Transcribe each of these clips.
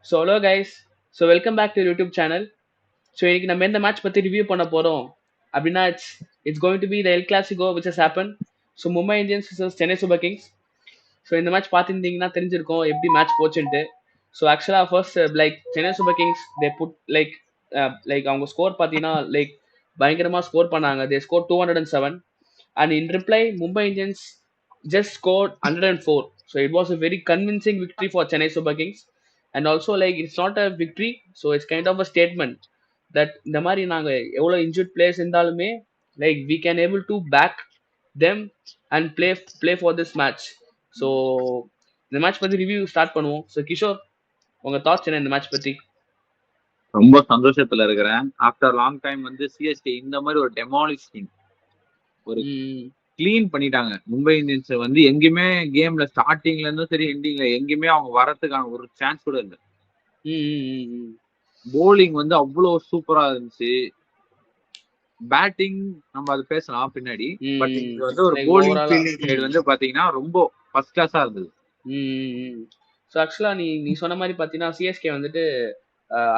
So hello guys. So welcome back to YouTube channel. So இன்னைக்கு நம்ம எந்த match பற்றி ரிவ்யூ பண்ண போகிறோம் அப்படின்னா it's going to be the el clasico which has happen. So Mumbai Indians vs Chennai Super Kings. So இந்த match பார்த்துருந்தீங்கன்னா தெரிஞ்சிருக்கும் எப்படி மேட்ச் போச்சுன்ட்டு. ஸோ ஆக்சுவலாக first like Chennai Super Kings they put like அவங்க ஸ்கோர் பார்த்தீங்கன்னா லைக் பயங்கரமாக ஸ்கோர் பண்ணாங்க. They score 207 and in reply Mumbai Indians just scored 104. So it was a very convincing victory for Chennai Super Kings. And also like it's not a victory, so it's kind of a statement that இந்த மாதிரி நாங்க எவ்வளோ injured players இருந்தாலுமே like we can able to back them and play for this match. So இந்த match பத்தி review start பண்ணுவோம். So Kishore, உங்க thoughts என்ன இந்த மேட்ச் பத்தி? ரொம்ப சந்தோஷத்துல இருக்கிறேன். ஆஃப்டர் லாங் டைம் வந்து சிஎஸ்கே இந்த மாதிரி ஒரு டெமாலிஷிங் ஒரு கிளீன் பண்ணிட்டாங்க. மும்பை இந்தியன்ஸ் வந்து எங்கேயுமே கேம்ல ஸ்டார்டிங்ல இருந்தும் சரி எண்டிங்ல எங்கேயுமே அவங்க வரதுக்கான ஒரு சான்ஸ் கூட இல்லை. போலிங் வந்து அவ்வளவு சூப்பரா இருந்துச்சு. பேட்டிங் நம்ம அது பேசலாம் பின்னாடி. பட் இது வந்து ஒரு போலிங் ஃபீல்டிங் சைடு வந்து பாத்தீங்கன்னா ரொம்ப ஃபர்ஸ்ட் கிளாஸா இருந்தது. ஸோ ஆக்சுவலா நீ சொன்ன மாதிரி பாத்தீங்கன்னா சிஎஸ்கே வந்துட்டு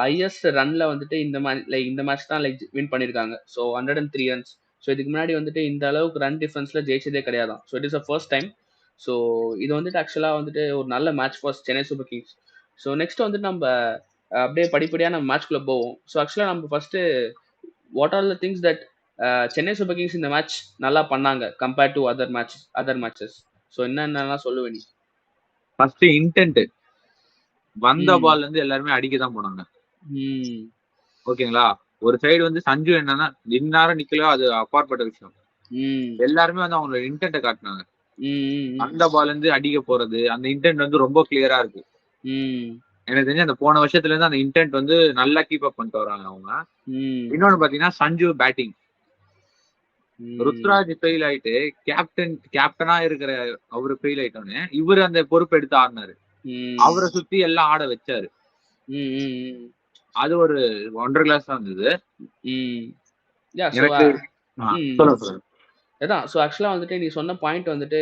ஹையஸ்ட் ரன்ல வந்துட்டு இந்த மேட்ச் தான் லைக் வின் பண்ணிருக்காங்க. So 103 runs. ஸோ இதுக்கு முன்னாடி வந்துட்டு இந்த அளவுக்கு ரன் டிஃபரன்ஸ்ல ஜெயிச்சதே கிடையாதான். So it is a first time. So இது வந்துட்டு ஆக்சுவலா வந்துட்டு ஒரு நல்ல match for Chennai Super Kings. So next வந்துட்டு நம்ம அப்படியே படிப்படியாக நம்ம மேட்ச்குள்ள போவோம். ஸோ ஆக்சுவலா நம்ம first what are the things that Chennai Super Kings இந்த மேட்ச் நல்லா பண்ணாங்க compared to other matches. So என்னென்னலாம் சொல்லுவேன் நீ? ஃபர்ஸ்ட் இன்டென்ட் வந்த பால்ல இருந்து எல்லாருமே அடிக்க தான் போனாங்க. ஓகேங்களா? ஒரு சைடு வந்து சஞ்சு என்னன்னா நின்னாரம் நிக்கலையோ அது அப்பாற்பட்ட விஷயம். எல்லாருமே வந்து அவங்களோட இன்டென்ட்டை காட்டினாங்க. அந்த பால்ல இருந்து அடிக்க போறது அந்த இன்டென்ட் வந்து ரொம்ப கிளியரா இருக்கு. எனக்கு தெரிஞ்சு அந்த போன வருஷத்துல இருந்து அந்த இன்டென்ட் வந்து நல்லா கீப் அப் பண்ணிட்டு வராங்க அவங்க. இன்னொன்னு பாத்தீங்கன்னா சஞ்சு பேட்டிங். ருத்ராஜ் ஃபெயில் ஆயிட்டு கேப்டனா இருக்கிற அவரு ஃபெயில் ஆயிட்டோன்னு இவரு அந்த பொறுப்பு எடுத்து ஆடினாரு. அவரை சுத்தி எல்லாம் ஆட வச்சாரு. அது ஒரு ஒன்றரை கிளாஸ் தான் இருந்தது. அதான். ஸோ ஆக்சுவலா வந்துட்டு நீ சொன்ன பாயிண்ட் வந்துட்டு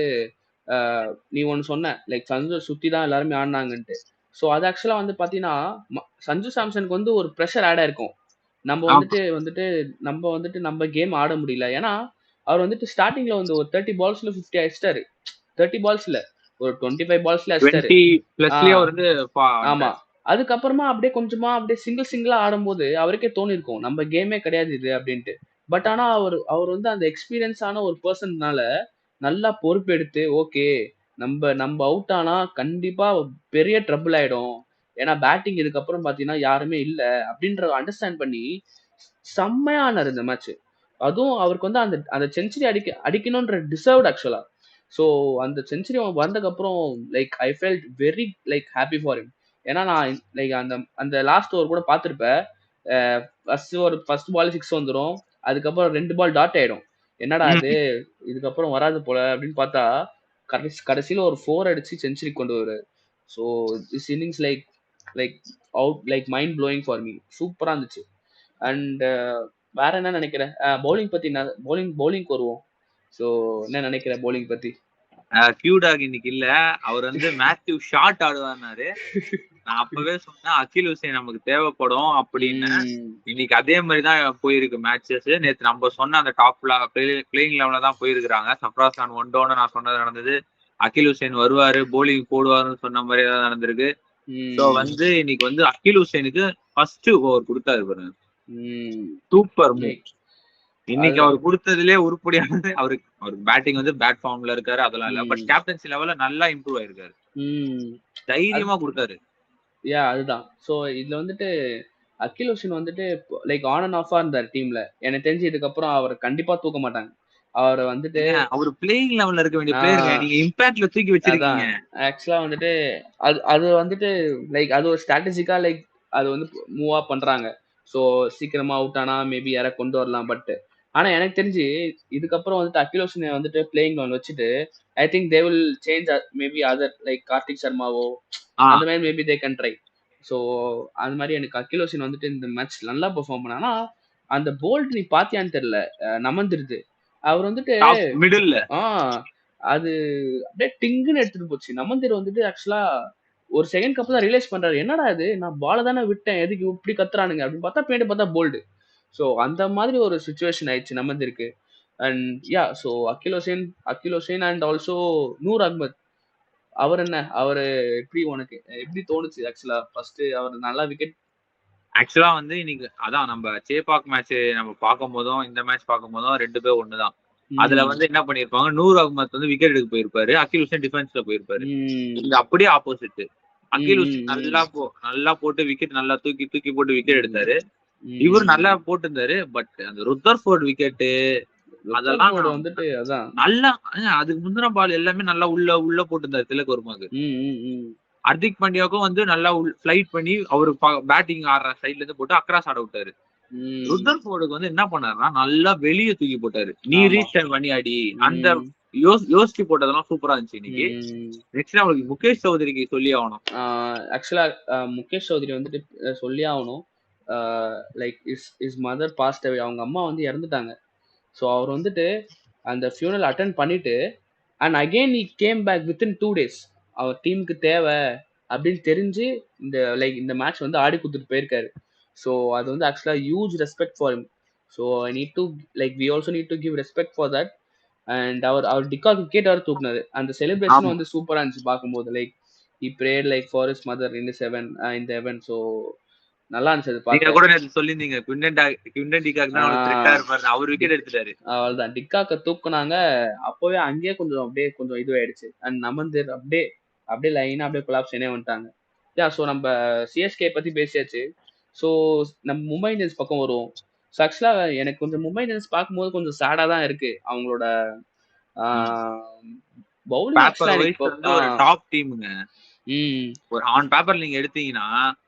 நீ ஒன்று சொன்ன லைக் சஞ்சு சுத்தி தான் எல்லாருமே ஆடினாங்கன்ட்டு. ஸோ அது ஆக்சுவலா வந்து பாத்தீங்கன்னா சஞ்சு சாம்சனுக்கு வந்து ஒரு ப்ரெஷர் ஆட் ஆயிருக்கும். நம்ம கேம் ஆட முடியல. ஏன்னா அவர் வந்துட்டு ஸ்டார்டிங்ல வந்து ஒரு 30 பால்ஸ்ல 50 அடிச்சிட்டாரு. 30 பால்ஸ்ல ஒரு 25 பால்ஸ்ல அடிச்சிட்டாரு. ஆமா. அதுக்கப்புறமா அப்படியே கொஞ்சமா அப்படியே சிங்கிளா ஆடும்போது அவருக்கே தோணி இருக்கும் நம்ம கேமே கிடையாது இது அப்படின்ட்டு. பட் ஆனா அவர் வந்து அந்த எக்ஸ்பீரியன்ஸ் ஆன ஒரு பர்சன்னால நல்லா பொறுப்பு எடுத்து ஓகே நம்ம அவுட் ஆனா கண்டிப்பா பெரிய ட்ரபிள் ஆயிடும். ஏன்னா பேட்டிங் இதுக்கப்புறம் பாத்தீங்கன்னா யாருமே இல்ல அப்படின்ற அண்டர்ஸ்டாண்ட் பண்ணி செம்மையானார் இந்த மேட்ச். அதுவும் அவருக்கு வந்து அந்த செஞ்சுரி அடிக்கணும்ன்ற டிசர்வ்ட் ஆக்சுவலா. ஸோ அந்த செஞ்சுரி வந்ததுக்கு அப்புறம் like I felt very like happy for him. ஏன்னா நான் லைக் அந்த லாஸ்ட் ஓவர் கூட பார்த்துருப்பேன். ஃபர்ஸ்ட் பால் 6 வந்துடும். அதுக்கப்புறம் 2 பால் டாட் ஆயிடும். என்னடா அது இதுக்கப்புறம் வராது போல அப்படின்னு பார்த்தா கடைசியில ஒரு 4 அடிச்சு செஞ்சுரி கொண்டு வருவாரு. So this innings like mind blowing for me. சூப்பரா இருந்துச்சு. அண்ட் வேற என்ன நினைக்கிறேன் பவுலிங் பத்தி? பவுலிங் வருவோம். ஸோ என்ன நினைக்கிறேன் பவுலிங் பத்தி? கியூடாக் இன்னைக்கு இல்ல, அவர் வந்து மேத்யூ ஷாட் ஆடுவாரு. நான் அப்பவே சொன்னேன் அகில் ஹுசைன் நமக்கு தேவைப்படும் அப்படின்னு. இன்னைக்கு அதே மாதிரிதான் போயிருக்கு மேட்சஸ். நேற்று நம்ம சொன்ன அந்த டாப்ல பிளேயிங் லெவல்ல தான் போயிருக்கிறாங்க. சப்ராஸ் கான் 1 டவுன் நான் சொன்னது நடந்தது. அகில் ஹுசைன் வருவாரு போலிங் போடுவாருன்னு சொன்ன மாதிரி தான் நடந்திருக்கு. ஸோ வந்து இன்னைக்கு வந்து அகில் ஹுசைனுக்கு ஃபர்ஸ்ட் ஓவர் கொடுத்தாரு பாருங்க. Super move. இன்னைக்கு அவர் கொடுத்ததுலயே உருப்படியானது. அவருக்கு பேட்டிங் வந்து பேட் ஃபார்ம்ல இருக்காரு, அதெல்லாம் இல்ல. பட் கேப்டன்சி லெவல்ல நல்லா இம்ப்ரூவ் ஆயிருக்காரு. தைரியமா கொடுத்தாரு. அதுதான். ஸோ இதுல வந்துட்டு அகில் ஹுசைன் வந்துட்டு லைக் ஆன் அண்ட் ஆஃபா இருந்தார் டீம்ல. எனக்கு தெரிஞ்சு இதுக்கப்புறம் அவர் கண்டிப்பா தூக்க மாட்டாங்க. அவர் வந்துட்டு அவர் பிளேயிங் லெவல்ல இருக்க வேண்டிய பிளேயர் நீங்க இம்பாக்ட்ல தூக்கி வச்சிருக்கீங்க. ஆக்சுவலா வந்துட்டு அது வந்துட்டு லைக் அது ஒரு ஸ்ட்ராட்டஜிக்கா லைக் அது வந்து மூவா பண்றாங்க. ஸோ சீக்கிரமா அவுட் ஆனா மேபி யாரை கொண்டு வரலாம். பட் ஆனா எனக்கு தெரிஞ்சு இதுக்கப்புறம் வந்துட்டு அகில் ஹுசைனை வந்துட்டு பிளேயிங் லெவல் வச்சுட்டு I think they will change maybe other like Karthik சர்மாவோ அந்த மாதிரி maybe they can try. So அது மாதிரி எனக்கு அகில் ஹுசைன் வந்துட்டு இந்த மேட்ச் நல்லா பெர்ஃபார்ம் பண்ணானா அந்த போல்ட் நீ பாத்தியான்னு தெரியல நமந்துருது. அவர் வந்துட்டு மிடில்ல அது அப்படியே டிங்குன்னு எடுத்துட்டு போச்சு. நமந்தர் வந்துட்டு ஆக்சுவலா ஒரு செகண்ட் கப் தான் ரியலைஸ் பண்றாரு, என்னடா இது நான் பால தானே விட்டேன், எதுக்கு இப்படி கத்துறானுங்க அப்படின்னு பார்த்தா பின்னாடி பார்த்தா போல்டு. ஸோ அந்த மாதிரி ஒரு சுச்சுவேஷன் ஆயிடுச்சு நமந்திருக்கு. And yeah so Akeal Hosein and also Noor Ahmad. அவர் என்ன அவரு எப்படி உனக்கு எப்படி தோணுச்சு ஆக்சுவலா ஃபர்ஸ்ட் அவர் நல்லா விக்கெட்? ஆக்சுவலா வந்து இன்னைக்கு அதான் நம்ம சேப்பாக் மேட்ச் நம்ம பார்க்கும் போதும் இந்த மேட்ச் பார்க்கும் போதும் 2 பேர் ஒண்ணுதான். அதுல வந்து என்ன பண்ணிருப்பாங்க, நூர் அகமத் வந்து விக்கெட் எடுக்க போயிருப்பாரு, அகில் ஹுசைன் டிஃபென்ஸ்ல போயிருப்பாரு. இது அப்படியே ஆப்போசிட். அகில் ஹுசைன் நல்லா போட்டு விக்கெட் நல்லா தூக்கி போட்டு விக்கெட் எடுத்தாரு. இவர் நல்லா போட்டிருந்தாரு. பட் அந்த ருத்தர்ஃபோர்ட் விக்கெட் அதெல்லாம் வந்துட்டு அதான் நல்லா அதுக்கு முந்தின பால் எல்லாமே நல்லா உள்ள போட்டிருந்தாரு திலக் வர்மாக்கு. ஹர்திக் பாண்டியாவுக்கும் வந்து நல்லா ஃபிளைட் பண்ணி அவரு பேட்டிங் ஆடுற சைட்ல இருந்து போட்டு அக்ராஸ் ஆட விட்டாரு. ருத்தர்ஃபோர்டுக்கு வந்து என்ன பண்ணாருன்னா நல்லா வெளியே தூக்கி போட்டாரு, நீ ரீச் பண்ணி ஆடி. அந்த யோசிச்சு போட்டதெல்லாம் சூப்பரா இருந்துச்சு இன்னைக்கு. நெக்ஸ்ட் அவங்களுக்கு முகேஷ் சௌத்ரிக்கு சொல்லி ஆகணும். ஆக்சுவலா முகேஷ் சௌத்ரி வந்துட்டு சொல்லி ஆகணும். Like is mother passed away, அவங்க அம்மா வந்து இறந்துட்டாங்க. ஸோ அவர் வந்துட்டு அந்த ஃபியூனல் அட்டன் பண்ணிட்டு and again he came back within 2 days. அவர் டீமுக்கு தேவை அப்படின்னு தெரிஞ்சு இந்த மேட்ச் வந்து ஆடி கொடுத்துட்டு போயிருக்காரு. ஸோ அது வந்து ஆக்சுவலாக huge respect for him. So I need to we also need to give respect for that. And அவர் டிகாக் விக்கெட் அவர் தூக்குனாரு. அந்த செலிப்ரேஷன் வந்து சூப்பராக இருந்துச்சு பார்க்கும்போது. Like he prayed like for his mother in the heaven. So நல்லா இருந்துச்சு. நீங்க கூட நேத்து சொல்லிருந்தீங்க குவிண்டன் டிகாக் தான் த்ரெட்டா இருப்பாரு, அவர் விக்கெட் எடுத்துட்டாரு. அவ்வளவுதான், டிகாக்க தூக்குனாங்க. அப்பவே அங்கேயே கொஞ்சம் இதுவாயிடுச்சு. அண்ட் நமந்தர் அப்படியே லைனா அப்படியே கொலாப்ஸ் வந்துட்டாங்க. யா ஸோ நம்ம சிஎஸ்கே பத்தி பேசியாச்சு. ஸோ நம்ம மும்பை இந்தியன்ஸ் பக்கம் வருவோம். ஸோ ஆக்சுவலா எனக்கு கொஞ்சம் மும்பை இந்தியன்ஸ் பார்க்கும்போது கொஞ்சம் சேடா தான் இருக்கு. அவங்களோட பவுலிங் ஒரு டாப் டீமுங்க. ஒரு ஆன் பேப்பர் நீங்க எடுத்தீங்கன்னா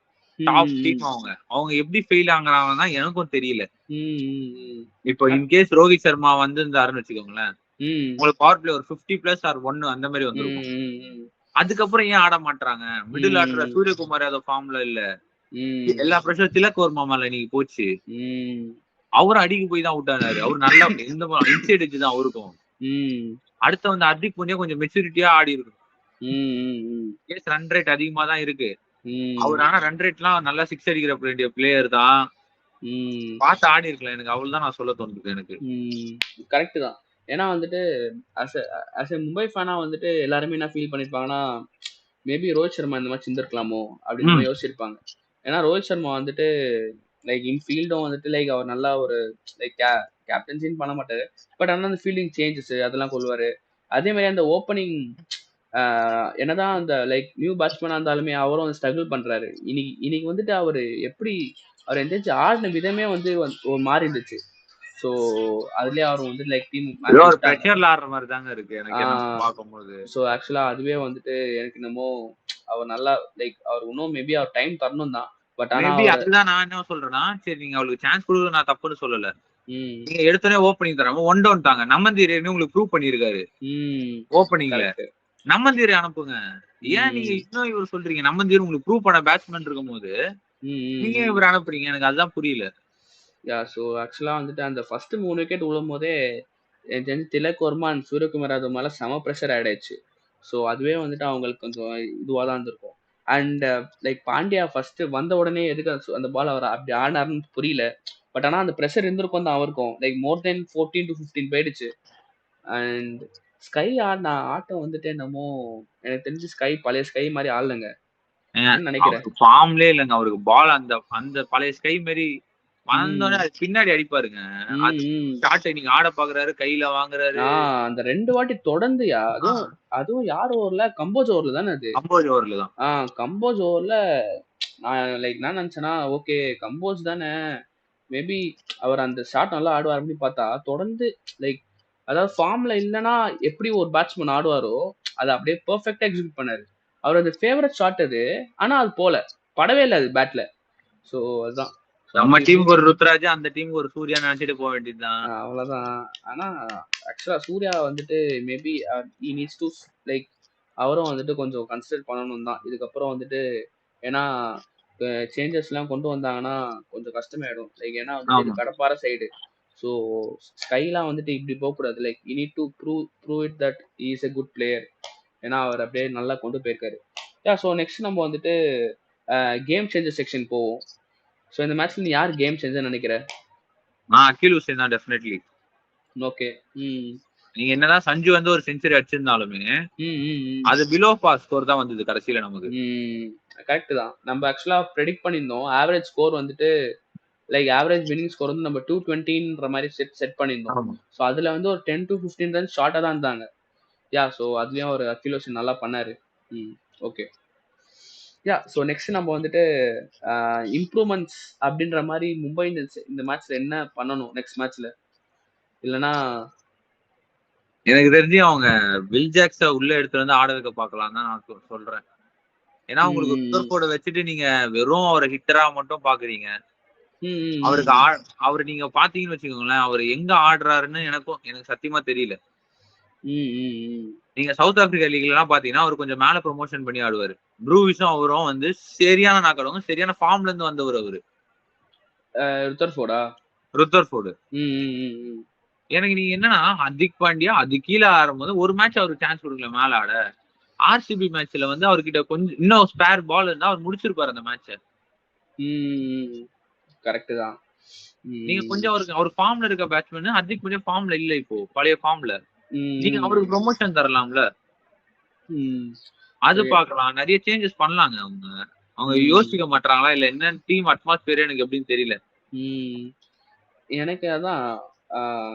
டாப் டீம். அவங்க எப்படி ஃபெயில் ஆகுறாங்கன்னா எனக்கும் தெரியல. இப்போ இன்கேஸ் ரோஹித் சர்மா வந்து இருந்தாருன்னு வச்சுக்கோங்களேன், உங்களுக்கு பவர் பிளே ஒரு 50+ ஆர் 1 அந்த மாதிரி வந்துருக்கும். அதுக்கப்புறம் ஏன் ஆட மாட்டாங்க? மிடில் ஆர்டர் சூரியகுமார் யாதவ் ஃபார்ம்ல இல்ல, எல்லா பிரஷர் திலக் வர்மா மேல இன்னைக்கு போச்சு. அவரு அடிக்கு போய் தான் அவுட் ஆனாரு. அவரு நல்லா இந்த இன்சைட் எட்ஜ் தான் அவருக்கும். அடுத்த வந்து ஹர்திக் பாண்டியா கொஞ்சம் மெச்சூரிட்டியா ஆடி இருக்கும். ரன் ரேட் அதிகமா தான் இருக்கு அவர், ஆனா ரன் ரேட் எல்லாம் நல்லா 6 அடிக்கிற வேண்டிய பிளேயர் தான். பார்த்து ஆடி இருக்கலாம். எனக்கு அவ்வளவுதான் நான் சொல்ல தோணுது. எனக்கு கரெக்ட் தான். ஏன்னா வந்துட்டு அஸ் எ மும்பை ஃபேனா வந்துட்டு எல்லாருமே என்ன ஃபீல் பண்ணிருப்பாங்கன்னா, மேபி ரோஹித் சர்மா இந்த மாதிரி இருந்திருக்கலாமோ அப்படின்னு யோசிச்சிருப்பாங்க. ஏன்னா ரோஹித் சர்மா வந்துட்டு லைக் இன்ஃபீல்டும் வந்துட்டு லைக் அவர் நல்லா ஒரு லைக் கேப்டன்சின்னு பண்ண மாட்டாரு. பட் ஆனால் அந்த ஃபீல்டிங் சேஞ்சஸ் அதெல்லாம் கொள்வாரு. அதே மாதிரி அந்த ஓப்பனிங் என்னதான் அந்த லைக் நியூ பேட்ஸ்மேனா இருந்தாலுமே அவரும் ஸ்ட்ரகிள் பண்றாரு. இன்னைக்கு வந்துட்டு அவர் அவர் எந்திரிச்சு ஆடின விதமே வந்து ஒரு மாதிரி இருந்துச்சு. ஸோ அதுலயே அவர் வந்து லைக் டீம் பிரஷர்ல ஆடுற மாதிரி தாங்க இருக்கு எனக்கு பார்க்கும்போது. ஸோ ஆக்சுவலா அதுவே வந்துட்டு எனக்கு என்னமோ அவர் நல்லா லைக் அவர் இன்னும் மேபி அவர் டைம் தரணும் தான். பட் ஆனா அதுதான் நான் என்ன சொல்றேன்னா, சரி நீங்க அவளுக்கு சான்ஸ் கொடுக்க நான் தப்புன்னு சொல்லல. நீங்க எடுத்தோடனே ஓப்பனிங் தராம 1 டவுன் தாங்க. நமந்தீர் உங்களுக்கு ப்ரூவ் பண்ணிருக்காரு ஓப்பனிங்ல. நமந்தீரை அனுப்புங்க. ஏன் நீங்க இன்னும் இவர் சொல்றீங்க? நமந்தீர் உங்களுக்கு ப்ரூவ் பண்ண பேட்ஸ்மேன் இருக்கும் போது நீங்க இவர் அனுப்புறீங்க? எனக்கு அதுதான் புரியல. யா ஸோ ஆக்சுவலா வந்துட்டு அந்த ஃபர்ஸ்ட் 3 விக்கெட் விழும் போதே எனக்கு தெரிஞ்சு திலக் வர்மா அண்ட் சூரியகுமார் அது மேல செம ப்ரெஷர் ஆயிடுச்சு. ஸோ அதுவே வந்துட்டு அவங்களுக்கு கொஞ்சம் இதுவாக தான் இருந்திருக்கும். அண்ட் லைக் பாண்டியா ஃபர்ஸ்ட் வந்த உடனே எதுக்கு அந்த பால் அவர் அப்படி ஆடினாருன்னு புரியல. பட் ஆனால் அந்த ப்ரெஷர் இருந்திருக்கும் தான் அவருக்கும். லைக் மோர் தென் 14 to 15 போயிடுச்சு. அண்ட் ஸ்கை ஆடின ஆட்டம் வந்துட்டு என்னமோ எனக்கு தெரிஞ்சு ஸ்கை பழைய ஸ்கை மாதிரி ஆடலங்க நினைக்கிறேன். ஃபார்ம்லே இல்லைங்க அவருக்கு. பால் அந்த பழைய ஸ்கை மாதிரி வந்தோடனே அது பின்னாடி அடிப்பாருங்க. நீங்க ஆட பாக்குறாரு, கையில வாங்குறாரு. அந்த 2 வாட்டி தொடர்ந்துயா, அதுவும் யார் ஓவர்ல? கம்போஜ் ஓவர்ல தானே அது? கம்போஜ் ஓவர்ல தான். கம்போஜ் ஓவர்ல நான் லைக் நான் நினைச்சேன்னா ஓகே கம்போஜ் தானே மேபி அவர் அந்த ஷாட் நல்லா ஆடுவார் அப்படின்னு பார்த்தா தொடர்ந்து லைக் அதாவது ஃபார்ம்ல இல்லைன்னா எப்படி ஒரு பேட்ஸ்மேன் ஆடுவாரோ அதை அப்படியே பெர்ஃபெக்டா எக்ஸிக்யூட் பண்ணாரு. அவர் அது ஃபேவரட் ஷாட் அது. ஆனா அது படவே இல்லை அது பேட்ல. ஸோ அதுதான் நம்ம டீமுக்கு ஒரு ருத்ராஜ், அந்த டீமுக்கு ஒரு சூர்யா நினைச்சிட்டு போக வேண்டியதுதான். அவ்வளவுதான். ஆனா ஆக்சுவலா சூர்யா வந்துட்டு maybe he needs to like அவரும் வந்துட்டு கொஞ்சம் கன்சிடர் பண்ணணும் தான் இதுக்கப்புறம் வந்துட்டு. ஏன்னா சேஞ்சஸ் எல்லாம் கொண்டு வந்தாங்கன்னா கொஞ்சம் கஷ்டமாயிடும். லைக் ஏன்னா வந்து கடப்பார சைடு. ஸோ ஸ்கைலாம் வந்துட்டு இப்படி போகக்கூடாது. Like you need to prove it that he is a good player. ஏன்னா அவர் அப்படியே நல்லா கொண்டு போயிருக்காரு. ஸோ நெக்ஸ்ட் நம்ம வந்துட்டு கேம் சேஞ்சர் செக்ஷன் போவோம். ஸோ இந்த மேட்ச்ல நீ யார் கேம் சேஞ்சர் நினைக்கிற? நான் அகில் ஹுசேன் தான் டெஃபினெட்லி. ஓகே. நீங்க என்னதான் சஞ்சு வந்து ஒரு செஞ்சுரி அடிச்சிருந்தாலுமே அது பிலோ பாஸ் ஸ்கோர் தான் வந்தது கடைசியில நமக்கு. கரெக்ட் தான். நம்ம ஆக்சுவலா ப்ரெடிக்ட் பண்ணியிருந்தோம் ஆவரேஜ் ஸ்கோர் வந்துட்டு லைக் ஆவரேஜ் வின்னிங் ஸ்கோர் வந்து நம்ம 220ன்ற மாதிரி செட் பண்ணியிருந்தோம். ஸோ அதுல வந்து ஒரு 10 to 15 ரன்ஸ் ஷார்ட்டா தான் இருந்தாங்க. ஸோ அதுலயும் ஒரு அகில் ஹுசேன் நல்லா பண்ணாரு. ஓகே. ஸோ நெக்ஸ்ட் நம்ம வந்துட்டு இம்ப்ரூவ்மெண்ட்ஸ் அப்படின்ற மாதிரி மும்பை இந்தியன்ஸ் இந்த மேட்ச்ல என்ன பண்ணணும் நெக்ஸ்ட் மேட்ச்ல? இல்லனா எனக்கு தெரிஞ்சு அவங்க வில் ஜாக்ஸ உள்ள எடுத்து வந்து ஆட வைக்க பார்க்கலாம் தான் நான் சொல்றேன். ஏன்னா உங்களுக்கு ருத்தர்ஃபோர்ட வச்சுட்டு நீங்க வெறும் அவரை ஹிட்டரா மட்டும் பாக்குறீங்க. அவருக்கு அவர் நீங்க பாத்தீங்கன்னு வச்சுக்கோங்களேன், அவர் எங்க ஆடுறாருன்னு எனக்கு சத்தியமா தெரியல. நீங்க சவுத் ஆப்பிரிக்கா லீக்ல எல்லாம் பாத்தீங்கன்னா அவர் கொஞ்சம் மேல ப்ரொமோஷன் பண்ணி ஆடுவாரு. ப்ரூவிஸும் அவரும் வந்து சரியான நாக்கடவங்க, சரியான ஃபார்ம்ல இருந்து வந்தவர் அவரு. ருத்தர்ஃபோர்டு எனக்கு நீங்க என்னன்னா ஹர்திக் பாண்டியா அது கீழே ஆடும்போது ஒரு மேட்ச் அவருக்கு சான்ஸ் கொடுக்கல மேல ஆட. ஆர்சிபி மேட்ச்ல வந்து அவர்கிட்ட கொஞ்சம் இன்னும் ஸ்பேர் பால் இருந்தா அவர் முடிச்சிருப்பாரு அந்த மேட்ச. கரெக்ட் தான். நீங்க கொஞ்சம் அவர் ஃபார்ம்ல இருக்க பேட்ஸ்மேன் ஹர்திக் பாண்டியா ஃபார்ம்ல இல்ல, இப்போ பழைய ஃபார்ம்ல. நீங்க அவருக்கு ப்ரொமோஷன் தரலாம்ல, அது பாக்கலாம். நிறைய சேஞ்சஸ் பண்ணலாங்க. அவங்க யோசிக்க மாட்டாங்களா இல்ல என்ன டீம் அட்மாஸ்பியர் எனக்கு எப்படின்னு தெரியல. எனக்கு அதான்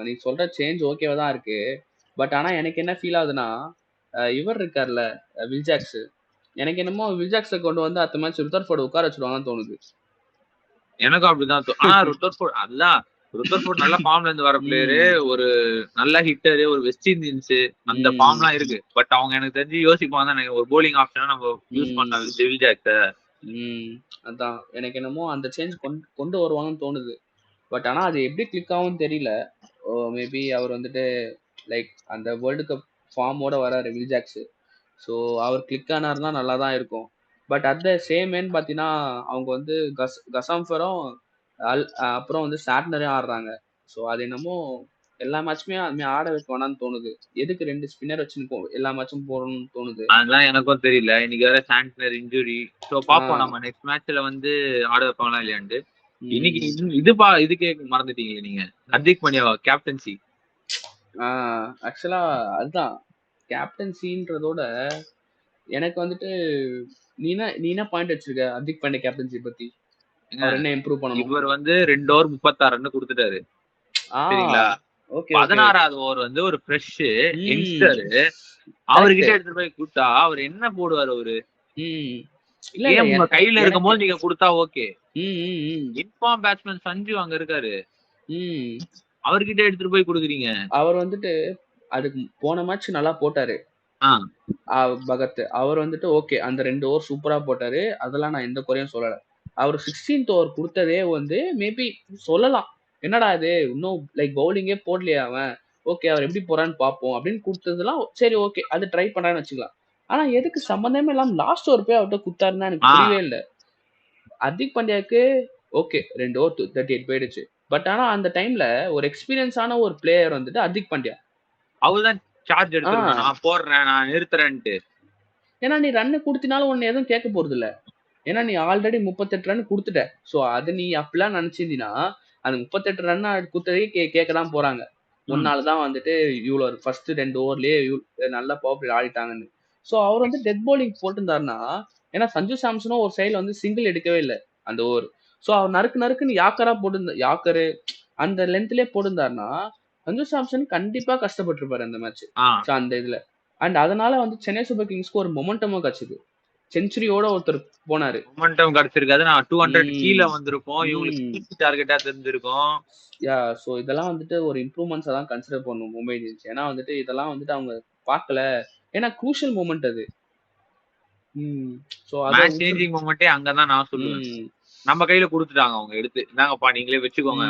நீ சொல்ற சேஞ்ச் ஓகேவா தான் இருக்கு. பட் ஆனா எனக்கு என்ன ஃபீல் ஆகுதுன்னா இவர் இருக்கார்ல வில் ஜாக்ஸ், எனக்கு என்னமோ வில் ஜாக்ஸை கொண்டு வந்து அடுத்த மேட்ச் ருத்தர்ஃபோர்டு உட்கார வச்சிருவாங்கன்னு தோணுது. எனக்கும் அப்படிதான். ஆனா ருத்தர்ஃபோர்டு அதுதான் ருத்தர்ஃபோர்டு நல்ல ஃபார்ம்ல இருந்து வர பிளேயரு, ஒரு நல்ல ஹிட்டரு, ஒரு வெஸ்ட் இண்டீன்ஸ் அந்த ஃபார்ம்லாம் இருக்கு. பட் அவங்க எனக்கு தெரிஞ்சு யோசிப்பாங்க தான் ஒரு போலிங் ஆப்ஷனா நம்ம யூஸ் பண்ணலாம் வில் ஜாக்ஸ. அதான் எனக்கு என்னமோ அந்த சேஞ்ச் கொண்டு வருவாங்கன்னு தோணுது. பட் ஆனா அது எப்படி கிளிக் ஆகும்னு தெரியல. மேபி அவர் வந்துட்டு லைக் அந்த வேர்ல்டு கப் ஃபார்மோட வராரு வில் ஜாக்ஸ். ஸோ அவர் கிளிக் ஆனார்னா நல்லா தான் இருக்கும். பட் அட் த சேம் ஏன்னு பார்த்தீங்கன்னா அவங்க வந்து கசாம்ஃபரும் அப்புறம் வந்து சாட்னரையும் ஆடுறாங்க. ஸோ அது என்னமோ எல்லா மேட்சுமே அதுமாதிரி ஆட வைக்க வேணாம்னு தோணுது. எதுக்கு 2 ஸ்பின்னர் வச்சுன்னு எல்லா மேட்சும் போடணும்னு தோணுது. அதெல்லாம் எனக்கும் தெரியல. இன்னைக்கு வேற சாண்ட்னர் இன்ஜுரி. ஸோ பாப்போம் நம்ம நெக்ஸ்ட் மேட்ச்ல வந்து ஆட வைப்பாங்களா இல்லையாண்டு. இன்னைக்கு இது கேட்க மறந்துட்டீங்க நீங்க ஹர்திக் பாண்டியா கேப்டன்சி. ஆக்சுவலா அதுதான் கேப்டன்சின்றதோட எனக்கு வந்துட்டு நீ என்ன பாயிண்ட் வச்சிருக்க ஹர்திக் பாண்டியா கேப்டன்சி பத்தி? அவர் என்ன இம்ப்ரூவ் பண்ணணும்? இவர் வந்து 2 ஓவர் 36 ரன் கொடுத்துட்டாரு சரிங்களா. 16வது ஓவர் வந்து ஒரு ஃப்ரெஷ் யங்ஸ்டர் அவர்கிட்ட எடுத்துட்டு போய் கொடுத்தா அவர் என்ன போடுவார்? அவரு உங்க கையில இருக்கும் போது நீங்க கொடுத்தா ஓகே. இன்ஃபார்ம் பேட்ஸ்மேன் சஞ்சு அங்க இருக்காரு, அவர்கிட்ட எடுத்துட்டு போய் கொடுக்குறீங்க. அவர் வந்துட்டு அதுக்கு போன மேட்ச் நல்லா போட்டாரு பகத். அவர் வந்துட்டு ஓகே அந்த 2 ஓவர் சூப்பரா போட்டாரு, அதெல்லாம் நான் எந்த குறையும் சொல்லல. அவர் 16th ஓவர் கொடுத்ததே வந்து மேபி சொல்லலாம் என்னடா இது இன்னும் லைக் பவுலிங்கே போடலையே அவன், ஓகே அவர் எப்படி போறான்னு பார்ப்போம் அப்படின்னு கொடுத்ததுலாம் சரி ஓகே அது ட்ரை பண்றான்னு வச்சுக்கலாம். ஆனா எதுக்கு சம்பந்தமே இல்லாம லாஸ்ட் ஓவர் போய் அவர்கிட்ட குத்தாருன்னா எனக்கு புரியவே இல்லை. ஹர்திக் பாண்டியாவுக்கு ஓகே 2 ஓவர் 38 போயிடுச்சு. பட் ஆனா அந்த டைம்ல ஒரு எக்ஸ்பீரியன்ஸான ஒரு பிளேயர் வந்துட்டு ஹர்திக் பாண்டியா அவர்தான் சார்ஜ் எடுத்துக்கணும், நான் போடுறேன் நான் நிறுத்துறேன்ட்டு. ஏன்னா நீ ரன்னு கொடுத்தினாலும் ஒன்னு எதுவும் கேட்க போறது இல்ல. ஏன்னா நீ ஆல்ரெடி 38 ரன் கொடுத்துட்ட. ஸோ அது நீ அப்படிலாம் நினைச்சிருந்தீங்கன்னா அந்த 38 ரன் கொடுத்ததே கேட்கதான் போறாங்க. முன்னாலதான் வந்துட்டு இவ்வளவு ஃபர்ஸ்ட் 2 ஓவர்லயே நல்லா பவர் பிளே ஆடிட்டாங்கன்னு. ஸோ அவர் வந்து டெத் பவுலிங் போட்டிருந்தாருன்னா, ஏன்னா சஞ்சு சாம்சனும் ஒரு சைட்ல வந்து சிங்கிள் எடுக்கவே இல்லை அந்த ஓவர். ஸோ அவர் நறுக்குன்னு யாக்கரு அந்த லென்த்லயே போட்டிருந்தாருன்னா சஞ்சு சாம்சன் கண்டிப்பா கஷ்டப்பட்டிருப்பாரு அந்த மேட்ச். அந்த இதுல அண்ட் அதனால வந்து சென்னை சூப்பர் கிங்ஸ்க்கு ஒரு மொமெண்டமும் கிடைச்சது. செஞ்சுரியோட ஒருத்தர் போனாரு, மொமெண்டம் கிடைச்சிருக்காது. நான் 200 கீழே வந்திருக்கோம், இவங்களுக்கு டார்கெட்டா தெரிஞ்சிருக்கும். ஸோ இதெல்லாம் வந்துட்டு ஒரு இம்ப்ரூவ்மெண்ட்ஸா தான் கன்சிடர் பண்ணும் மும்பை இந்தியன்ஸ். ஏன்னா வந்துட்டு இதெல்லாம் வந்துட்டு அவங்க பார்க்கல, ஏன்னா க்ரூஷியல் மொமெண்ட் அது. ஸோ மேட்ச் சேஞ்சிங் மொமெண்ட்டே அங்கதான் நான் சொல்லுவேன். நம்ம கையில கொடுத்துட்டாங்க அவங்க எடுத்து, நாங்கப்பா நீங்களே வச்சுக்கோங்க.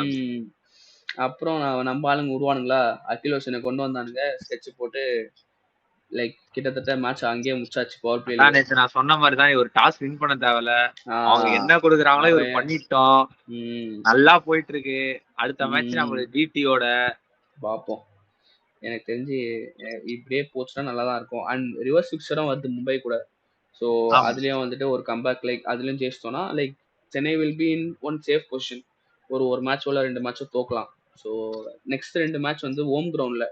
அப்புறம் நம்ம ஆளுங்க உருவானுங்களா, அகில் ஹுசேனை கொண்டு வந்தானுங்க ஸ்கெட்ச் போட்டு லைக் கிட்டத்தட்ட மேட்ச் அங்கேயே முடிச்சாச்சு பவர் பிளேல. நேத்து நான் சொன்ன மாதிரி தான் ஒரு டாஸ் வின் பண்ண தேவையில்ல, அவங்க என்ன கொடுக்குறாங்களோ இவர் பண்ணிட்டோம், நல்லா போயிட்டு இருக்கு. அடுத்த மேட்ச் நம்ம டிடியோட பாப்போம். எனக்கு தெரிஞ்சு இப்படியே போச்சுன்னா நல்லா தான் இருக்கும். அண்ட் ரிவர்ஸ் ஃபிக்சரும் வருது மும்பை கூட. ஸோ அதுலயும் வந்துட்டு ஒரு கம்பேக் லைக் அதுலயும் ஜெயிச்சிட்டோம்னா like Chennai will be in one safe position. ஒரு மேட்ச் உள்ள 2 மேட்சும் தோக்கலாம். ஸோ நெக்ஸ்ட் 2 மேட்ச் வந்து ஹோம் கிரவுண்ட்ல.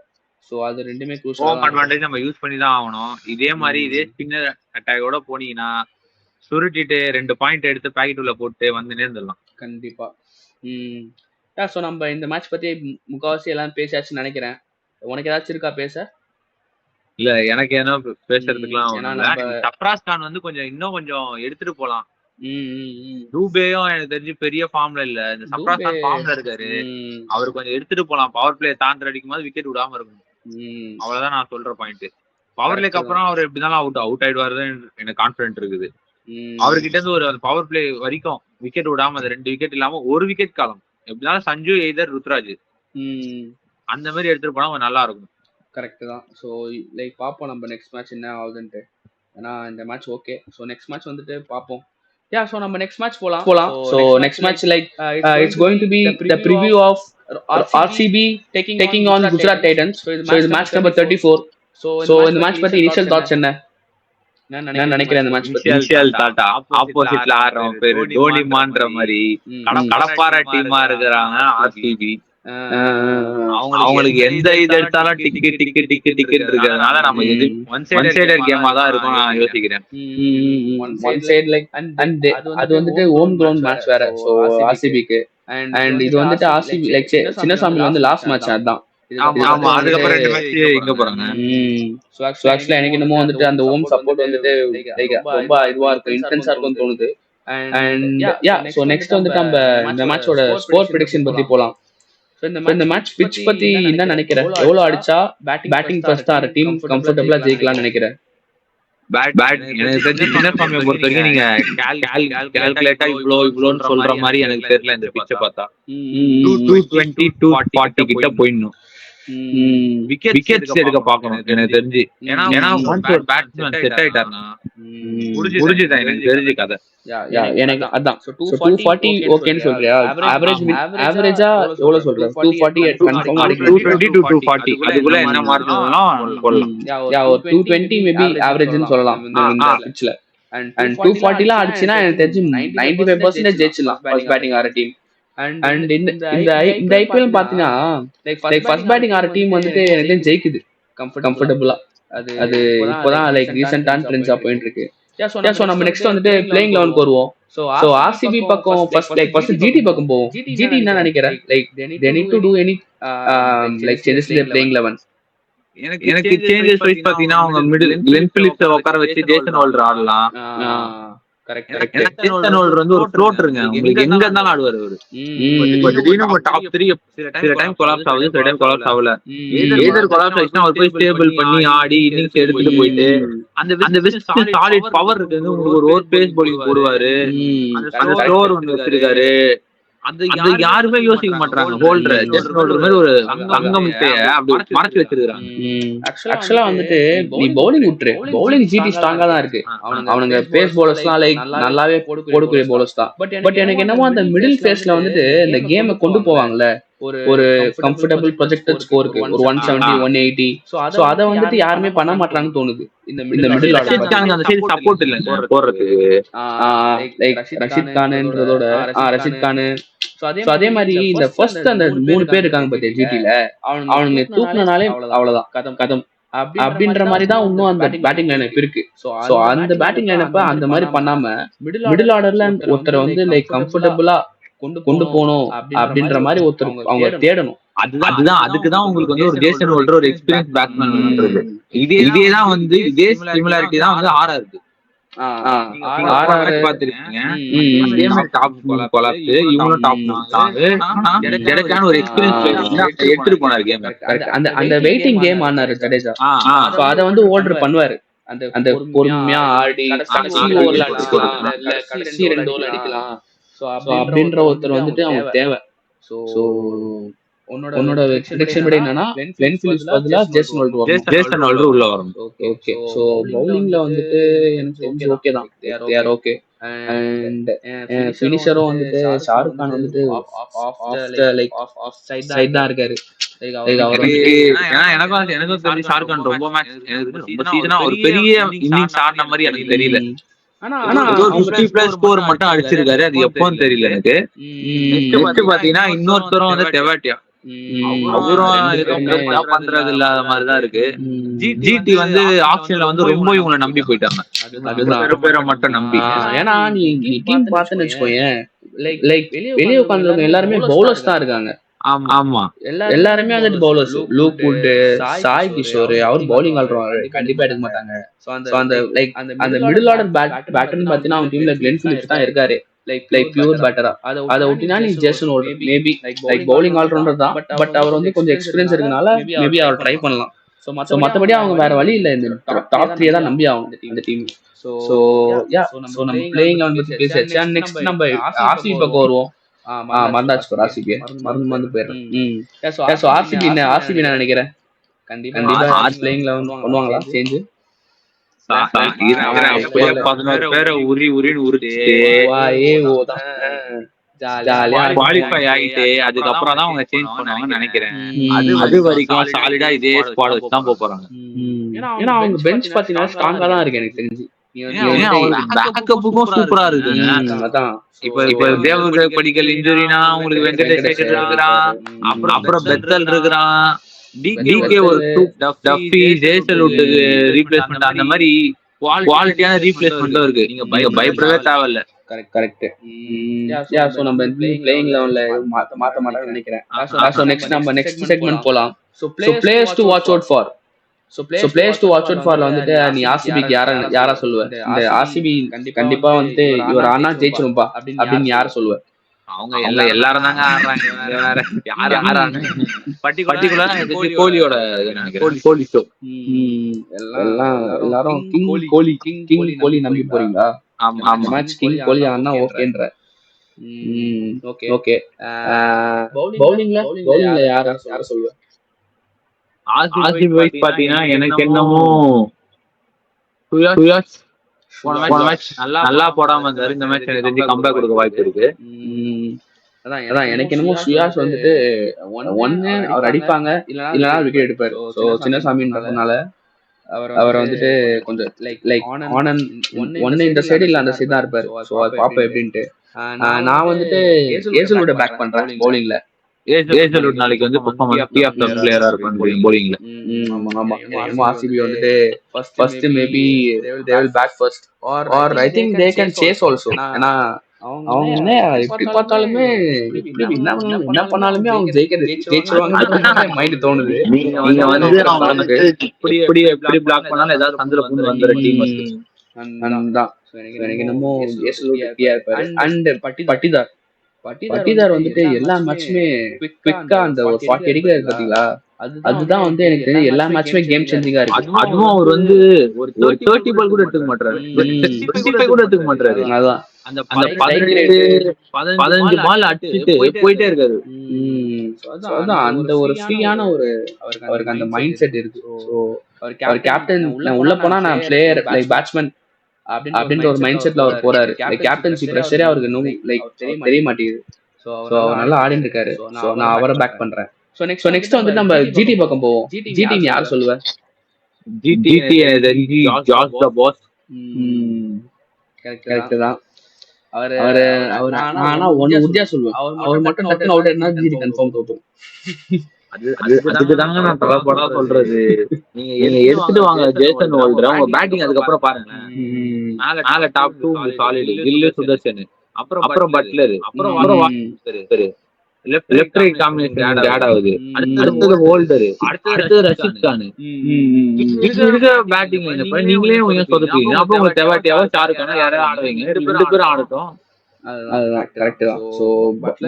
ஸோ அது ரெண்டுமே ஹோம் அட்வான்டேஜ் நம்ம யூஸ் பண்ணி தான் ஆகணும். இதே மாதிரி இதே ஸ்பின்னர் அட்டாக்கோட போனீங்கன்னா சுருட்டிட்டு 2 பாயிண்ட் எடுத்து பாக்கெட் உள்ள போட்டு வந்து நேர்ந்துடலாம் கண்டிப்பா. ஸோ நம்ம இந்த மேட்ச் பத்தி முக்காவாசி எல்லாம் பேசியாச்சுன்னு நினைக்கிறேன். உனக்கு ஏதாச்சும் இருக்கா பேச? இல்ல எனக்கு என்ன பேசுறதுக்குலாம் சப்ராஸ் கான் வந்து இன்னும் கொஞ்சம் எடுத்துட்டு போலாம். டூபேயும் எனக்கு தெரிஞ்சு பெரிய ஃபார்ம்ல இல்ல, இந்த சப்ராஸ் கான் ஃபார்ம்ல இருக்காரு. அவர் கொஞ்சம் எடுத்துட்டு போலாம். பவர் பிளே தாண்டர் அடிக்கும் போது விக்கெட் விடாம இருக்கணும். அவ்வளவுதான் நான் சொல்ற பாயிண்ட். பவர் பிளேக்கு அப்புறம் அவர் எப்படினாலும் அவுட் ஆயிடுவாரு எனக்கு கான்பிடன்ட் இருக்குது. அவர்கிட்ட இருந்து ஒரு பவர் பிளே வரைக்கும் விக்கெட் விடாம அது 2 விக்கெட் இல்லாம 1 விக்கெட் காலம் எப்படினாலும் சஞ்சு எய்தர் ருத்ராஜ் அந்த மாதிரி எடுத்துட்டு போனா நல்லா இருக்கும். கரெக்ட் தான். ஸோ லைக் பார்ப்போம் நம்ம நெக்ஸ்ட் மேட்ச் என்ன ஆகுதுன்ட்டு. ஏன்னா இந்த match okay. So next match வந்துட்டு பார்ப்போம். ஸோ நம்ம நெக்ஸ்ட் மேட்ச் போலாம். So next match like it's going to be the preview of RCB taking on Gujarat Titans. So இது மேட்ச் நம்பர் 34. ஸோ இந்த மேட்ச் பத்தி இனிஷியல் தாட்ஸ் என்ன? நான் நினைக்கிறேன் இந்த மேட்ச் பத்தி இனிஷியல் தாட் ஆப்போசிட்ல ஆடுறவங்க பேரு டோனிமான்ற மாதிரி கடப்பார டீமா இருக்கிறாங்க RCB. அவங்களுக்கு எந்த இது எடுத்தாலும் டிக்கெட் இருக்கிறதுனால நம்ம ஒன் சைடர் கேமா தான் இருக்கும் நான் யோசிக்கிறேன். ஒன் சைடு லைக் அண்ட் அது வந்துட்டு ஹோம் கிரவுண்ட் மேட்ச் வேற. ஸோ RCBக்கு அண்ட் இது வந்துட்டு RCB லைக் சின்னசாமி வந்து லாஸ்ட் மேட்ச் அதான். அதுக்கப்புறம் 2 மேட்ச் இங்க போறாங்க. ஸோ ஆக்சுவலா எனக்கு என்னமோ வந்துட்டு அந்த ஹோம் சப்போர்ட் வந்துட்டு ரொம்ப இதுவா இருக்கு, இன்டென்ஸா இருக்கும்னு தோணுது. அண்ட் ஸோ நெக்ஸ்ட் வந்துட்டு நம்ம இந்த மேட்சோட ஸ்கோர் ப்ரெடிக்ஷன் பத்தி போலாம். இந்த மேட்ச் பிட்ச் பத்தி என்ன நினைக்கிறேன்? எவ்வளவு அடிச்சா பேட்டிங் ஃபர்ஸ்ட் ஆற டீம் கம்ஃபர்டபிளா ஜெயிக்கலாம்னு நினைக்கிறேன்? எனக்கு தெரிஞ்ச சின்னசாமியை பொறுத்த வரைக்கும் நீங்க கால்குலேட்டா இவ்வளோன்னு சொல்ற மாதிரி எனக்கு தெரியல. இந்த பிட்சை பார்த்தா 220 240 கிட்ட போயிடணும். விக்கெட்ஸ் எடுக்க பாக்கணும் எனக்கு தெரிஞ்சு. ஏன்னா பேட்ஸ்மேன் செட் ஆயிட்டாருன்னா புரிஞ்சுதான் எனக்கு தெரிஞ்சு கதை. எனக்கு அதான் 240 ஓகேன்னு சொல்றியா? ஆவரேஜா எவ்வளவு சொல்ற? 240 கன்ஃபார்ம் அடிக்கும். 220 to 240 அதுக்குள்ள என்ன மார்ஜினலாம் போடலாம். ஒரு 220 மேபி ஆவரேஜ்னு சொல்லலாம் இந்த பிட்ச்ல. அண்ட் 240லாம் அடிச்சினா எனக்கு தெரிஞ்சு 95% ஜெயிச்சிடலாம் ஃபர்ஸ்ட் பேட்டிங் ஆற டீம். அண்ட் இந்த IPL பாத்தீங்கன்னா லைக் ஃபர்ஸ்ட் பேட்டிங் ஆற டீம் வந்துட்டு எனக்கு ஜெயிக்குது கம்ஃபர்டபுளா. அது இப்போதான் லைக் ரீசெண்டான ட்ரெண்ட்ஸா போயிட்டு இருக்கு. ஸோ நம்ம நெக்ஸ்ட் வந்துட்டு பிளேயிங் 11 வருவோம். ஸோ RCB பக்கம் ஃபர்ஸ்ட் GT பக்கம் போவோம். GT என்ன நினைக்கிறேன்? Like they need to do any like changes to their playing 11. எனக்கு சேஞ்சஸ் வைஸ் பாத்தீங்கன்னா அவங்க மிடில் கிளென் பிலிப்ஸை உட்கார வச்சு ஜேசன் ஹோல்டர் ஆடலாம். ஜேசன் ஹோல்டர் வந்து ஒரு ஃப்ளோட்டருங்க, உங்களுக்கு எங்க இருந்தாலும் ஆடுவார் அவரு. திடீர்னு டாப் 3 சில டைம் கொலாப்ஸ் ஆகுது, சில டைம் கொலாப்ஸ் ஆகல. ஏதர் கொலாப்ஸ் ஆயிடுச்சுன்னா அவர் போய் ஸ்டேபிள் பண்ணி ஆடி இன்னிங்ஸ் எடுத்துட்டு போயிட்டு அந்த சாலிட் பவர் இருக்கு. உங்களுக்கு ஒரு ஓவர் பேஸ் பவுலிங் போடுவாரு. அந்த ஸ்லோவர் ஒன்று வச்சிருக்காரு. அது யாருமே யோசிக்க மாட்டாங்க. ஹோல்டர் ஜேசன் ஹோல்டர் மாதிரி ஒரு தங்கம் அப்படி மறைச்சு வச்சிருக்காங்க. ஆக்சுவலா வந்துட்டு நீ பவுலிங் விட்டுரு, பவுலிங் GT ஸ்ட்ராங்கா தான் இருக்கு. அவனுங்க பேஸ் பவுலர்ஸ்லாம் லைக் நல்லாவே போடக்கூடிய பவுலர்ஸ் தான். பட் எனக்கு என்னமோ அந்த மிடில் ஃபேஸ்ல வந்துட்டு இந்த கேமை கொண்டு போவாங்கல்ல, ஒரு கம்ஃபர்டபிள் ப்ரொஜெக்டட் ஸ்கோருக்கு ஒரு 170 180. சோ அத வந்துட்டு யாருமே பண்ண மாட்டாங்கன்னு தோணுது. இந்த மிடில் அந்த சைடு சப்போர்ட் இல்ல போறதுக்கு. லைக் ரஷித் கான்ன்றதோட ரஷித் கான். சோ அதே மாதிரி இந்த ஃபர்ஸ்ட் அந்த 3 பேர் இருக்காங்க பாத்தியா GTல, அவனுங்க தூக்குனாலே அவ்வளவுதான் கதம் அப்படின்ற மாதிரி தான் இன்னும் அந்த பேட்டிங் லைனப் இருக்கு. சோ அந்த பேட்டிங் லைனப்ப அந்த மாதிரி பண்ணாம மிடில் ஆர்டர்ல ஒருத்தரை வந்து லைக் கம்ஃபர்டபுளா கொண்டு போகணும் அப்படின்ற மாதிரி ஒருத்தர் அவங்க தேடணும். அதுக்குதான் உங்களுக்கு வந்து ஒரு ஜேசன் ஹோல்டர் ஒரு எக்ஸ்பீரியன்ஸ் பேட்ஸ்மேன். இதேதான் வந்து இதே சிமிலாரிட்டி தான் வந்து ஆரா இருக்கு. எடுத்துட்டு போனாரு கேம். அந்த வெயிட்டிங் கேம் ஆனாரு ஜடேஜா. அத வந்து ஓல்டர் பண்ணுவாரு. அந்த பொறுமையா ஆடி கடைசி ஓவர்ல அடிக்கலாம், கடைசி 2 ஓவர் அடிக்கலாம். சோ அப்படின்ற ஒருத்தர் வந்துட்டு அவங்க தேவை. சோ உன்னோட ப்ரெடிக்ஷன் படி என்னன்னா கிளென் பிலிப்ஸ் பதிலா ஜேசன் ஹோல்டர் உள்ள வரணும். ஓகே. சோ பவுலிங்ல வந்துட்டு எனக்கு தெரிஞ்சு ஓகே தான். They are okay. அண்ட் ஃபினிஷரும் வந்துட்டு ஷாருக் கான் வந்துட்டு ஆஃப் சைட் தான் இருக்காரு. எனக்கும் தெரிஞ்சு ஷாருக் கான் ரொம்ப சீசனா ஒரு பெரிய இன்னிங்ஸ் ஆடின மாதிரி எனக்கு தெரியல. ஆனா 50+ ஸ்கோர் மட்டும் அடிச்சிருக்காரு. அது எப்போன்னு தெரியல எனக்கு. நெக்ஸ்ட் பாத்தீங்கன்னா இன்னொருத்தரும் வந்து தெவாட்டியா, அவரும் பண்றது இல்லாத மாதிரிதான் இருக்கு. ஜிடி வந்து ஆக்ஷன்ல வந்து ரொம்ப இவங்களை நம்பி போயிட்டாங்க, பேரை மட்டும் நம்பி. ஏன்னா நீ டீம் பாத்துன்னு வச்சுக்கோயேன், லைக் வெளியே உட்கார்ந்து எல்லாருமே பவுலர்ஸ் தான் இருக்காங்க. ஆமா, எல்லாருமே வந்துட்டு bowlers. Luke Wood, Sai Kishore, அவர் பவுலிங் ஆடுறாரு, கண்டிப்பா எடுக்க மாட்டாங்க. சோ அந்த லைக் அந்த மிடில் ஆர்டர் பேட்டர்னு பாத்தீங்கன்னா அவங்க டீம்ல கிளென் பிலிப்ஸ் தான் இருக்காரு, லைக் பியூர் பேட்டரா. அதை விட்டினா நீ Jason Holder maybe like bowling allrounder தான், பட் அவர் வந்து கொஞ்சம் எக்ஸ்பீரியன்ஸ் இருக்கனால மேபி அவர் ட்ரை பண்ணலாம். சோ மத்தபடி அவங்க வேற வழி இல்ல, இந்த டாப் 3 தான் நம்பி ஆகும் இந்த டீம். சோ நம்ம பிளேயிங் 11 பத்தி பேசியாச்சு. அண்ட் நெக்ஸ்ட் நம்ம ஆர்சிபி பக்கம் வருவோம். மறந்தாச்சு ஆர்சிபி, மறந்து போயிடுறேன். சோ ஆர்சிபி நான் நினைக்கிறேன் கண்டிப்பா பிளேயிங் 11 பண்ணுவாங்களா சேஞ்ச்? 11 பேரை உரின்னு உரிச்சு குவாலிஃபை ஆகிட்டு அதுக்கப்புறம் தான் அவங்க சேஞ்ச் பண்ணுவாங்கன்னு நினைக்கிறேன். அது வரைக்கும் சாலிடா இதே ஸ்குவாட் வச்சு தான் போறாங்க. ஏன்னா அவங்க பெஞ்ச் பாத்தீங்கன்னா ஸ்ட்ராங்கா தான் இருக்கு எனக்கு தெரிஞ்சு. பேக்கப்புக்கும் சூப்பரா இருக்குங்க. இப்ப தேவ படிக்கல் இன்ஜுரினா உங்களுக்கு வெங்கடேஷ் இருக்கிறான், அப்புறம் பெத்தல் இருக்கிறான், டிகே ஒரு டஃபி, ஜெய்சல்வுட்டுக்கு ரீப்ளேஸ்மெண்ட், அந்த மாதிரி குவாலிட்டியான ரீப்ளேஸ்மெண்ட்டும் இருக்கு. நீங்க பயப்படவே தேவையில்ல. கரெக்ட். சோ நம்ம பிளேயிங் 11ல மாத்த மாட்டோம்னு நினைக்கிறேன். சோ நெக்ஸ்ட் செக்மெண்ட் போலாம். So players to watch out for. So players to watch out ஃபார்ல வந்துட்டு நீ ஆர்சிபிக்கு யாரா சொல்லுவ? இந்த ஆர்சிபி கண்டிப்பா வந்துட்டு இவர் ஆனா ஜெயிச்சிரும்பா அப்படின்னு யார சொல்லுவ? அவங்க எல்லாரும் தாங்க ஆடுறாங்க. பர்டிகுலரா கோலியோட கோலி ஷோ. எல்லாரும் கிங் கோலி நம்பி போறீங்களா? ஆமா, மேட்ச் கிங் கோலி ஆனா ஓகேன்ற. ஓகே. பவுலிங்ல யார சொல்லுவ? ஆர்சிபி வைஸ் பாத்தீங்கன்னா எனக்கு என்னமோ சுயாஷ் போன மேட்ச் நல்லா போடாம இருந்தாரு. இந்த மேட்ச் எனக்கு தெரிஞ்சு கம்பேக் கொடுக்க வாய்ப்பு இருக்கு. அதான் எனக்கு என்னமோ சுயாஷ் வந்துட்டு ஒன்னு அவர் அடிப்பாங்க, இல்லனா விக்கெட் எடுப்பாரு. சோ சின்னசாமின்றதுனால அவர் வந்துட்டு கொஞ்சம் லைக் ஆனந்த் ஒன்னு இந்த சைடு இல்ல அந்த சைடு தான் இருப்பாரு. சோ அது பாப்போம் எப்படின்ட்டு. நான் வந்துட்டு ஏசலோட பேக் பண்றேன் பவுலிங்ல. ஏசலோட் நாளைக்கு வந்து பெர்ஃபார்மன்ஸ் ஆஃப் தி பிளேயரா இருக்கும் பவுலிங்ல. ஆமா, ஆர்சிபி வந்துட்டு first maybe they will back first or I think they can chase also. ஏனா அவங்க எப்படி பார்த்தாலுமே என்ன பண்ணாலுமே அவங்க ஜெயிச்சிருவாங்க மைண்ட் தோணுது. நீங்க வந்து அவங்க எப்படி பிளாக் பண்ணாலும் ஏதாவது சந்தில பூந்து வந்தற டீம் தான். எனக்கு என்னமோ ஏசலோட் கிளியர் இருப்பாரு. அண்ட் பட்டிதார் வந்துட்டு எல்லா மேட்சுமே குவிக்கா அந்த ஒரு 40 அடிக்கிறாரு பாத்தீங்களா, அதுதான் வந்து எனக்கு தெரிஞ்ச எல்லா மேட்சுமே கேம் சேஞ்சிங்கா இருக்கு. அதுவும் அவர் வந்து ஒரு 30 பால் கூட எடுத்துக்க மாட்டாரு, 25 கூட எடுத்துக்க மாட்டாரு. அதான் அந்த 15 பால் அடிச்சுட்டு போயிட்டே இருக்காரு. அதான் அந்த ஒரு ஃப்ரீயான ஒரு அவருக்கு அந்த மைண்ட் செட் இருக்கு. ஸோ அவர் கேப்டன் உள்ள போனா நான் பிளேயர் லைக் பேட்ஸ்மேன் அப்படின்ற ஒரு மைண்ட் செட்ல அவர் போறாரு. கேப்டன்சி பிரஷரே அவருக்கு இன்னும் லைக் தெரிய மாட்டேங்குது. ஸோ அவர் நல்லா ஆடிட்டு இருக்காரு. ஸோ நான் அவரை பேக் பண்றேன். ஸோ நெக்ஸ்ட் வந்து நம்ம ஜிடி பக்கம் போவோம். ஜிடி யார் சொல்லுவேன்? ஜிடி ஜார்ஜ் தி பாஸ். கரெக்ட் தான். அவர் ஆனா ஒன்னு உறுதியா சொல்லுவேன், அவர் மட்டும் டக்குனு அவுட் ஆயிடுனா ஜிடி கன்ஃபார்ம் தோத்துரும். அதுக்குதாங்க நான் பரபரப்பா சொல்றது. நீங்க எடுத்துட்டு வாங்க ஜேசன் ஹோல்டர், அவங்க பேட்டிங் அதுக்கப்புறம் பாருங்க. மேல டாப் 2 சாலிட் கில்லு, சுதர்சன், அப்புறம் பட்லர், அப்புறம் லெஃப்ட் ரைட் காம்பினேஷன் ஆட் ஆகுது. அடுத்தது ஹோல்டர், அடுத்தது ரஷீத் கான். இருக்க பேட்டிங் லைன் நீங்களே கொஞ்சம் சொதப்பீங்க. அப்புறம் உங்களுக்கு தெவாட்டியாவோ ஷாருக் கானோ யாராவது ஆடுவீங்க, 2 பேரும் ஆடட்டும். அதுதான் கரெக்ட் தான். சோ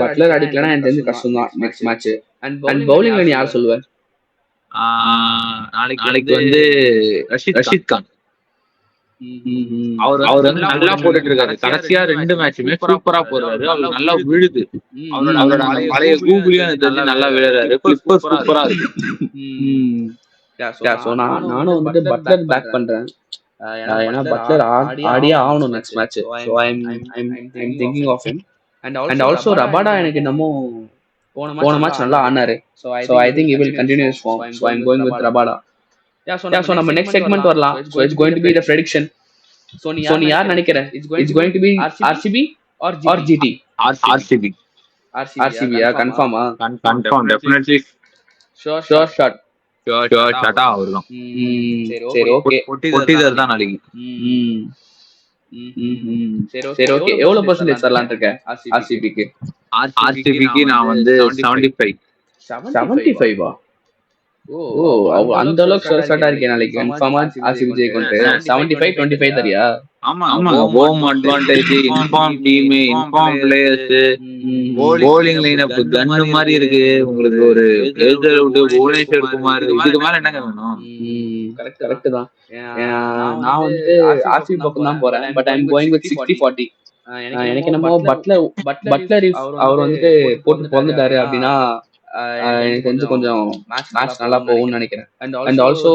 பட்லர் அடிக்கலனா எனக்கு தெரிஞ்சு கஷ்டம் தான் நெக்ஸ்ட் மேட்ச். அண்ட் பவுலிங்ல நீ யார் சொல்லுவ? நாளைக்கு வந்து ரஷீத் கான். அவர் வந்து நல்லா போட்டுட்டு இருக்காரு. கடைசியா 2 மேட்சுமே சூப்பரா போறாரு. அவர் நல்லா விழுது. அவரோட பழைய கூகுளியும் நல்லா விழுறாரு. சூப்பரா இருக்கு. நானும் வந்துட்டு பட்லர் பேக் பண்றேன். ஏன்னா பட்லர் ஆடியே ஆகணும் next match. So I'm thinking of him. And also Rabada எனக்கு என்னமோ போன மேட்ச் நல்லா ஆனாரு. So I think he will continue his form. So I'm going with Rabada. So நம்ம நெக்ஸ்ட் செக்மெண்ட் வரலாம். So it's going to be the prediction. So நீ யார் நினைக்கிற? It's going to be RCB or GT? RCB. ஆர்சிபியா? கன்ஃபார்மா? Confirm, definitely sure shot. ஷாட்டா வருதான். சரி ஓகே. பொட்டிதர் தான் நாளைக்கு. சரி ஓகே. எவ்வளவு பெர்சன்டேஜ் தரலாம்னு இருக்க ஆர்சிபிக்கு? ஆர்சிபிக்கு நான் வந்து 75. 75வா? ஓ அந்த அளவுக்கு ஷார்ட்டா இருக்கே நாளைக்கு. கன்ஃபார்மா ஆர்சிபி ஜெயிக்கும். 75-25 தரியா? ஆமா home advantage, in form team, in form players, bowling lineup கன்னு மாதிரி இருக்கு. உங்களுக்கு ஒரு ஏஜர் விட்டு புவனேஸ்வர் குமார், இதுக்கு மேல என்னங்க வேணும்? கரெக்ட் தான். நான் வந்து ஆர்சிபி பக்கம் தான் போறேன். But I am going with 60-40. எனக்கு என்னமோ பட்லர் அவர் வந்துட்டு போட்டு பிறந்துட்டாரு அப்படின்னா எனக்கு வந்து கொஞ்சம் மேட்ச் நல்லா போகும்னு நினைக்கிறேன். அண்ட் ஆல்சோ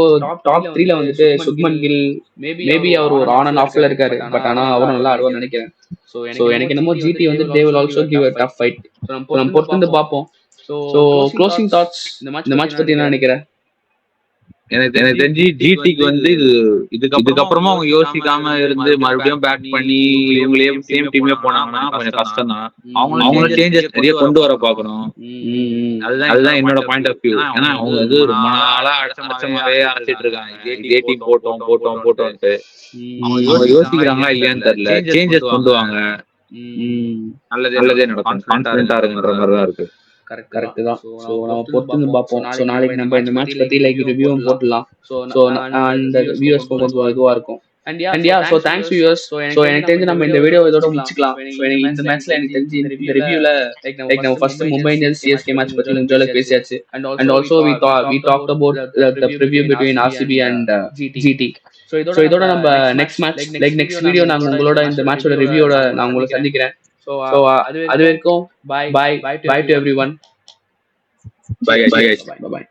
டாப் 3ல வந்துட்டு சுக்மன் கில் மேபி அவர் ஒரு ஆன் அண்ட் ஆஃப்ல இருக்காரு. பட் ஆனா அவரும் நல்லா ஆடுவார்னு நினைக்கிறேன். ஸோ எனக்கு என்னமோ ஜிடி வந்து they will also give a tough fight. நம்ம பொறுத்து வந்து பார்ப்போம். ஸோ க்ளோசிங் தாட்ஸ் இந்த மேட்ச் பத்தி என்ன நினைக்கிறேன்? எனக்கு தெரிஞ்சு ஜிடிக்கு வந்து இதுக்கப்புறமா அவங்க யோசிக்காம இருந்து மறுபடியும் பேக் பண்ணி இவங்களே சேம் டீம்ல போனாங்கன்னா கொஞ்சம் கஷ்டம் தான். அவங்களும் சேஞ்சஸ் நிறைய கொண்டு வர பாக்கணும். அதுதான் என்னோட பாயிண்ட் ஆஃப் வியூ. ஏன்னா அவங்க வந்து ரொம்ப நாளா அடிச்சமாவே அரைச்சிட்டு இருக்காங்க. இதே டீம் போட்டோம்ட்டு அவங்க யோசிக்கிறாங்களா இல்லையான்னு தெரியல. சேஞ்சஸ் கொண்டு வாங்க, நல்லதே நடக்கும், கான்ஃபிடென்ட்டா இருக்குன்ற மாதிரிதான் இருக்கு. கரெக்ட் தான். ஸோ நம்ம பொறுத்து பார்ப்போம். ஸோ நாளைக்கு நம்ம இந்த மேட்ச் பத்தி லைக் ரிவ்யூவும் போடலாம். ஸோ அந்த வியூவர்ஸ் கொஞ்சம் இதுவா இருக்கும். And yeah so thanks viewers. So எனக்கு தெரிஞ்சு நம்ம இந்த வீடியோ இதோட முடிச்சுக்கலாம். ஸோ எனக்கு இந்த மேட்ச்ல எனக்கு தெரிஞ்சு இந்த ரிவ்யூல லைக் நம்ம first Mumbai Indians CSK match பத்தி கொஞ்சம் அளவுக்கு பேசியாச்சு. And also we talked about the preview between RCB and GT. So இதோட நம்ம next match like next video நாங்க உங்களோட இந்த மேட்சோட ரிவ்யூவோட நான் உங்களை சந்திக்கிறேன். So அது வரைக்கும் bye to everyone. Bye guys. Bye.